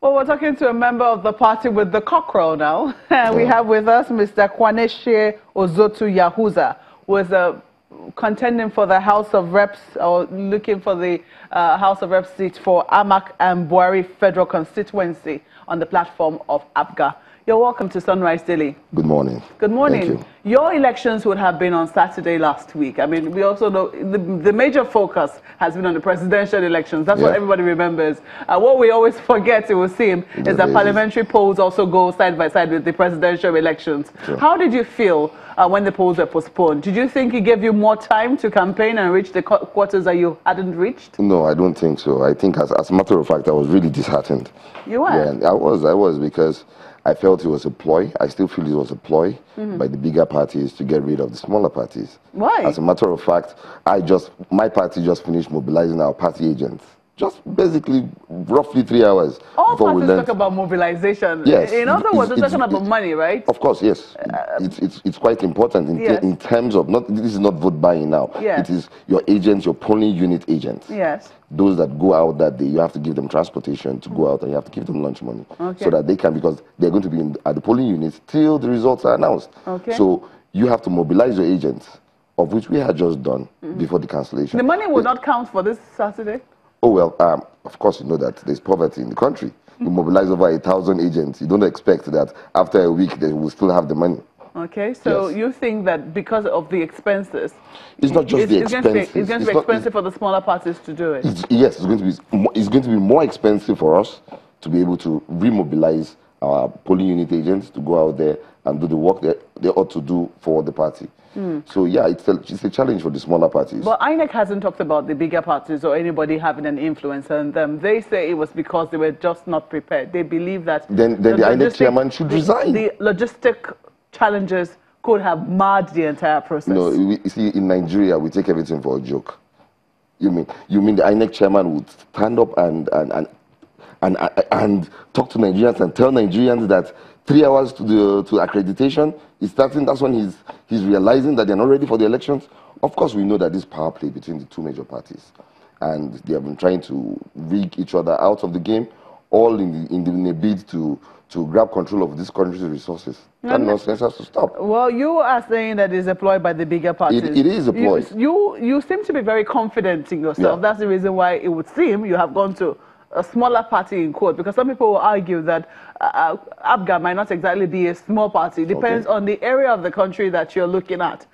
Well, we're talking to a member of the party with the cockerel now. We have with us Mr. Kwaneshe Ozotu Yahuza, who is contending for the House of Reps, or looking for the House of Reps seat for Amak and Buhari Federal Constituency on the platform of APGA. You're welcome to Sunrise Daily. Good morning. Good morning. Thank you. Your elections would have been on Saturday last week. I mean, we also know the major focus has been on the presidential elections. That's what everybody remembers. What we always forget, it will seem, is that parliamentary polls also go side by side with the presidential elections. Sure. How did you feel when the polls were postponed? Did you think it gave you more time to campaign and reach the quarters that you hadn't reached? No, I don't think so. I think, as a matter of fact, I was really disheartened. You were? Yeah, I was, because I felt it was a ploy. I still feel it was a ploy by the bigger parties to get rid of the smaller parties. Why? As a matter of fact, my party just finished mobilizing our party agents. Just basically roughly 3 hours. All parties talk about mobilization. Yes. In other words, we're talking about money, right? Of course, yes. It's quite important in terms of, this is not vote buying now. Yes. It is your agents, your polling unit agents. Yes. Those that go out that day, you have to give them transportation to go out, and you have to give them lunch money. Okay. So that they can, because they're going to be at the polling units till the results are announced. Okay. So you have to mobilize your agents, of which we had just done before the cancellation. The money will not count for this Saturday? Oh, well, of course, you know that there's poverty in the country. You mobilize over 1,000 agents. You don't expect that after a week they will still have the money. Okay, so you think that because of the expenses, it's not just the expenses. It's going to be expensive for the smaller parties to do it. Yes, it's going to be more expensive for us to be able to remobilize our polling unit agents to go out there and do the work that they ought to do for the party. So yeah, it's a challenge for the smaller parties. But INEC hasn't talked about the bigger parties or anybody having an influence on them. They say it was because they were just not prepared. They believe that then the INEC chairman should resign. The logistic challenges could have marred the entire process. No, you see, in Nigeria, we take everything for a joke. You mean the INEC chairman would stand up and talk to Nigerians and tell Nigerians that 3 hours to accreditation is starting? That's when he's realizing that they're not ready for the elections. Of course, we know that this power play between the two major parties, and they have been trying to rig each other out of the game, all in a bid to grab control of this country's resources. That nonsense has to stop. Well, you are saying that it's a ploy by the bigger parties. It is a ploy. You seem to be very confident in yourself. Yeah. That's the reason why it would seem you have gone to a smaller party in court, because some people will argue that APGA might not exactly be a small party. It depends on the area of the country that you're looking at.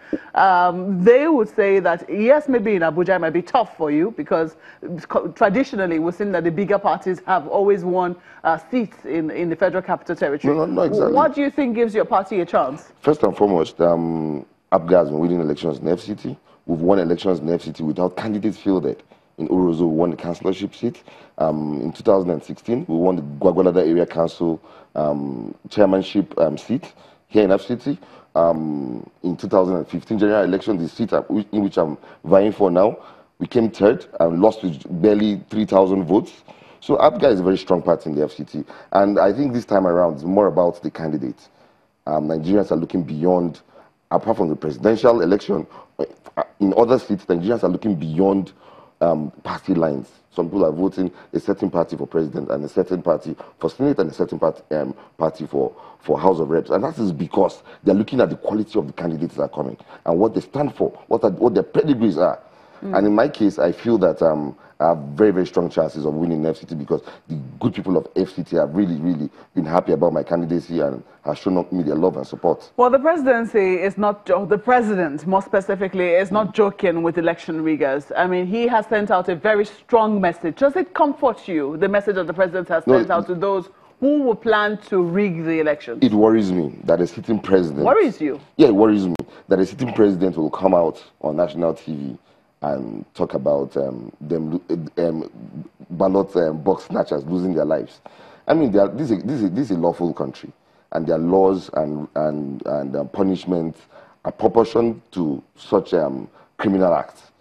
They would say that, yes, maybe in Abuja it might be tough for you, because traditionally we've seen that the bigger parties have always won seats in the Federal Capital Territory. No, exactly. What do you think gives your party a chance? First and foremost, APGA has been winning elections in FCT. We've won elections in FCT without candidates fielded. In Orozo, we won the councillorship seat. In 2016, we won the Gwagwalada Area Council chairmanship seat here in FCT. In 2015 general election, the seat in which I'm vying for now, we came third and lost with barely 3,000 votes. So APGA is a very strong party in the FCT. And I think this time around, it's more about the candidates. Nigerians are looking beyond, apart from the presidential election, in other seats, Nigerians are looking beyond party lines. Some people are voting a certain party for president and a certain party for senate and a certain party for House of Reps. And that is because they're looking at the quality of the candidates that are coming and what they stand for, what their pedigrees are. And in my case, I feel that I have very, very strong chances of winning FCT, because the good people of FCT have really, really been happy about my candidacy and have shown me their love and support. Well, the presidency is not, the president more specifically, is not joking with election riggers. I mean, he has sent out a very strong message. Does it comfort you, the message that the president has sent out to those who will plan to rig the elections? It worries me that a sitting president... Worries you? Yeah, it worries me that a sitting president will come out on national TV and talk about ballot box snatchers losing their lives. I mean, this is a lawful country, and their laws and punishments are proportioned to such criminal acts.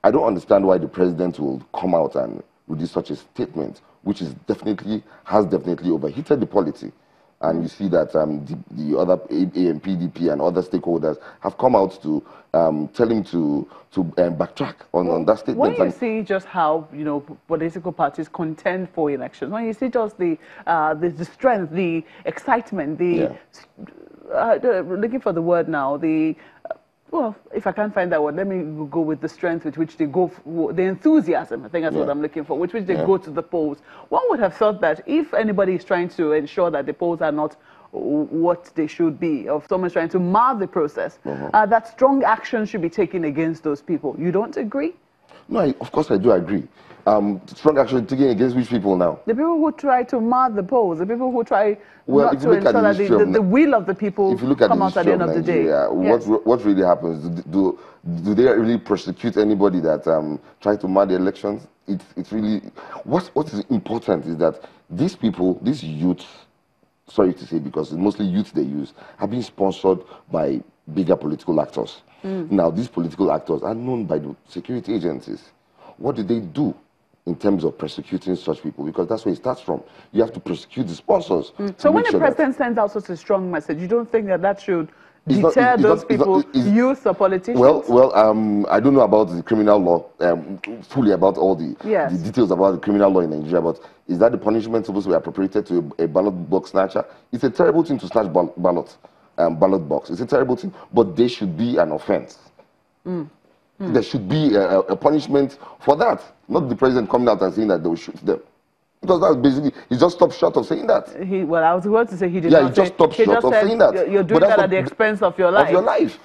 I don't understand why the president will come out and release such a statement, which has definitely overheated the polity. And you see that the other APGA and PDP and other stakeholders have come out to tell him to backtrack on that statement. When you see just how political parties contend for elections, when you see just the strength, the excitement, looking for the word now, well, if I can't find that word, let me go with the strength with which they go, the enthusiasm, I think that's what I'm looking for, with which they go to the polls. One would have thought that if anybody is trying to ensure that the polls are not what they should be, or if someone's trying to mar the process, that strong action should be taken against those people. You don't agree? No, of course I do agree. Strong action taken against which people now? The people who try to mar the polls, the people who try not to ensure that the will of the people come out at the end of the day. What really happens? Do they really prosecute anybody that tries to mar the elections? It's really what is important is that these people, these youths, sorry to say because it's mostly youth they use, have been sponsored by bigger political actors. Now these political actors are known by the security agencies. What do they do in terms of persecuting such people? Because that's where it starts from. You have to prosecute the sponsors. So when the president sends out such a strong message, you don't think that should deter those people, youth or politicians? Well, I don't know about the criminal law, fully about all the details about the criminal law in Nigeria, but is that the punishment supposed to be appropriated to a ballot box snatcher? It's a terrible thing to snatch ballot box. It's a terrible thing, but there should be an offense. There should be a punishment for that, not the president coming out and saying that they will shoot them. Because that's basically, he just stopped short of saying that. Well, I was going to say he did not. He just stopped short of saying that. You're doing that at the expense of your life. Of your life.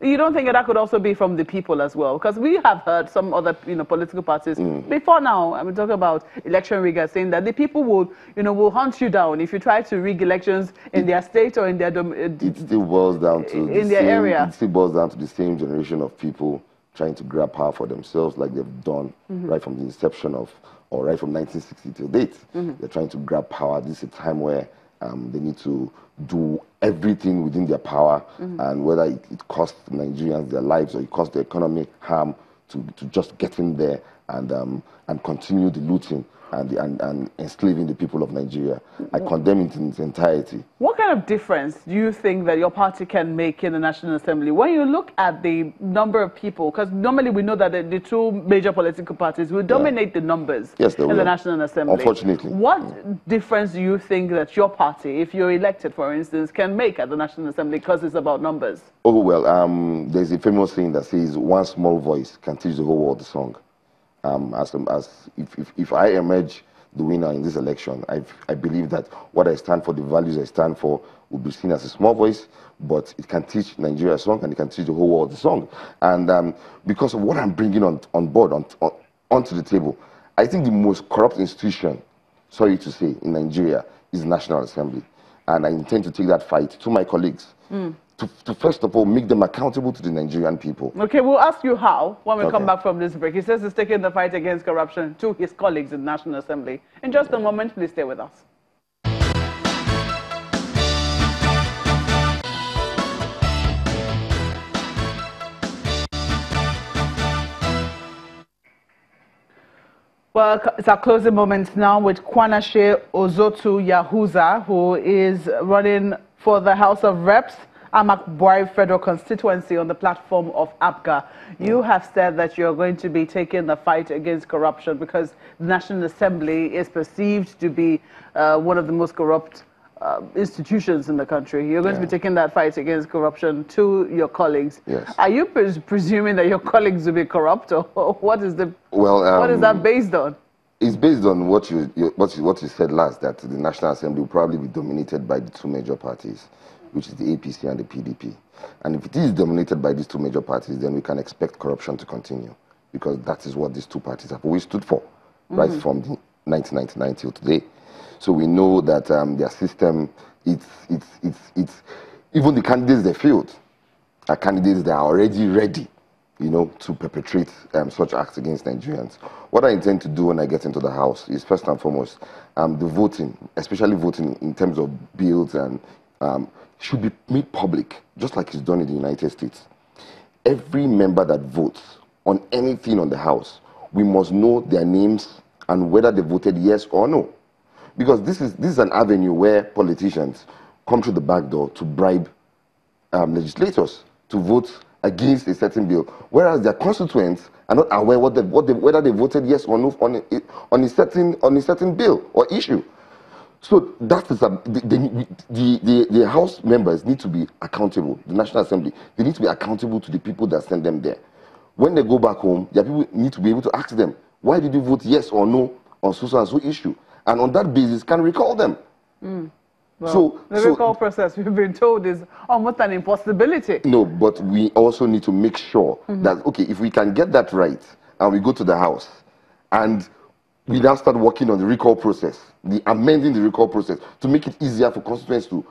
You don't think that could also be from the people as well? Because we have heard some other political parties before now, I'm talking about election riggers, saying that the people will hunt you down if you try to rig elections in their state or in their it still boils down to their area. It still boils down to the same generation of people trying to grab power for themselves, like they've done right from the inception of, or right from 1960 till date. They're trying to grab power. This is a time where they need to do everything within their power, and whether it costs Nigerians their lives or it costs the economy harm to just get in there and continue the looting and enslaving the people of Nigeria. I condemn it in its entirety. What kind of difference do you think that your party can make in the National Assembly? When you look at the number of people, because normally we know that the two major political parties will dominate the numbers in the National Assembly. Unfortunately. What difference do you think that your party, if you're elected, for instance, can make at the National Assembly because it's about numbers? Oh, well, there's a famous saying that says, one small voice can teach the whole world the song. If I emerge the winner in this election, I believe that what I stand for, the values I stand for, will be seen as a small voice, but it can teach Nigeria a song and it can teach the whole world a song. And because of what I'm bringing on board, onto the table, I think the most corrupt institution, sorry to say, in Nigeria is the National Assembly. And I intend to take that fight to my colleagues. To first of all, make them accountable to the Nigerian people. Okay, we'll ask you how when we come back from this break. He says he's taking the fight against corruption to his colleagues in the National Assembly. In just a moment, please stay with us. Well, it's our closing moments now with Kwanashe Ozotu Yahuza, who is running for the House of Reps, Amak Buhari Federal Constituency, on the platform of APGA. You have said that you're going to be taking the fight against corruption because the National Assembly is perceived to be one of the most corrupt institutions in the country. You're going to be taking that fight against corruption to your colleagues. Yes. Are you presuming that your colleagues will be corrupt, or what is the what is that based on? It's based on what you said last, that the National Assembly will probably be dominated by the two major parties, which is the APC and the PDP. And if it is dominated by these two major parties, then we can expect corruption to continue, because that is what these two parties have always stood for, right from the 1999 till today. So we know that their system, it's even the candidates they field are candidates that are already ready, to perpetrate such acts against Nigerians. What I intend to do when I get into the House is, first and foremost, the voting, especially voting in terms of bills, and should be made public, just like it's done in the United States. Every member that votes on anything on the House, we must know their names and whether they voted yes or no. Because this is an avenue where politicians come through the back door to bribe legislators to vote against a certain bill, whereas their constituents are not aware whether they voted yes or no on a certain bill or issue. So that is the House members need to be accountable. The National Assembly, they need to be accountable to the people that send them there. When they go back home, their people need to be able to ask them, why did you vote yes or no on so and so issue? And on that basis, can recall them. Well, the recall process, we've been told, is almost an impossibility. No, but we also need to make sure that, okay, if we can get that right, and we go to the House, and we now start working on the recall process, amending the recall process, to make it easier for constituents to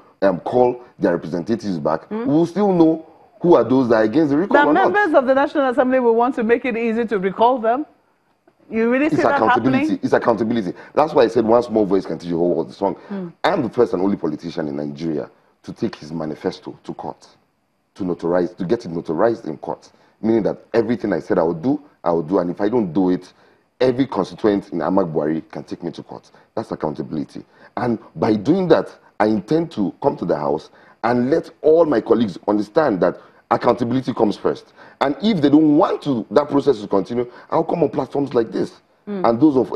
call their representatives back, we will still know who are those that are against the recall The members of the National Assembly will want to make it easy to recall them. You really see that happening? It's accountability. That's why I said one small voice can teach the whole world the song. I'm the first and only politician in Nigeria to take his manifesto to court, to get it notarized in court. Meaning that everything I said I would do, and if I don't do it, every constituent in Ahmad Buhari can take me to court. That's accountability. And by doing that, I intend to come to the House and let all my colleagues understand that accountability comes first. And if they don't want that process to continue, I'll come on platforms like this and those of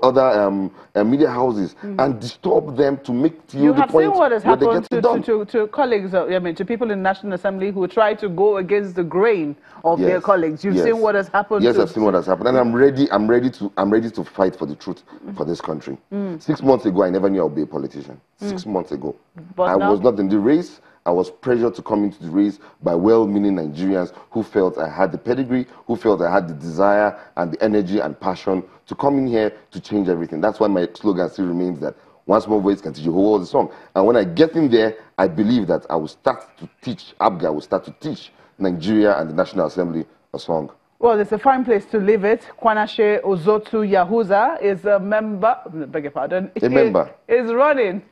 other media houses and disturb them to make you have seen what has happened to colleagues, to people in the National Assembly who try to go against the grain of their colleagues. You've seen what has happened. Yes, I've seen what has happened, and I'm ready to fight for the truth for this country. 6 months ago, I never knew I would be a politician. 6 months ago, I was not in the race. I was pressured to come into the race by well-meaning Nigerians who felt I had the pedigree, who felt I had the desire and the energy and passion to come in here to change everything. That's why my slogan still remains that one small voice can teach the whole world a song. And when I get in there, I believe that I will start to teach, APGA will start to teach Nigeria and the National Assembly a song. Well, it's a fine place to live it. Kwanache Ozotu Yahuza is a member, beg your pardon. Is running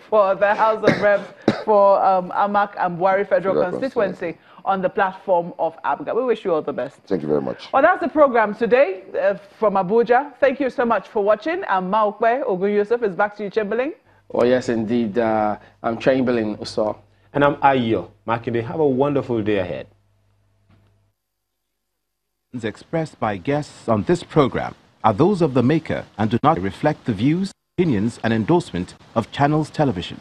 for the House of Reps for Amak and Buhari Federal Constituency on the platform of APGA. We wish you all the best. Thank you very much. Well, that's the program today from Abuja. Thank you so much for watching. And Maokwe Ogun Yusuf is back to you, Chamberlain. Oh, yes, indeed. I'm Chamberlain Oso. And I'm Ayo Makinde. Have a wonderful day ahead. Expressed by guests on this program are those of the maker and do not reflect the views, opinions, and endorsement of Channels Television.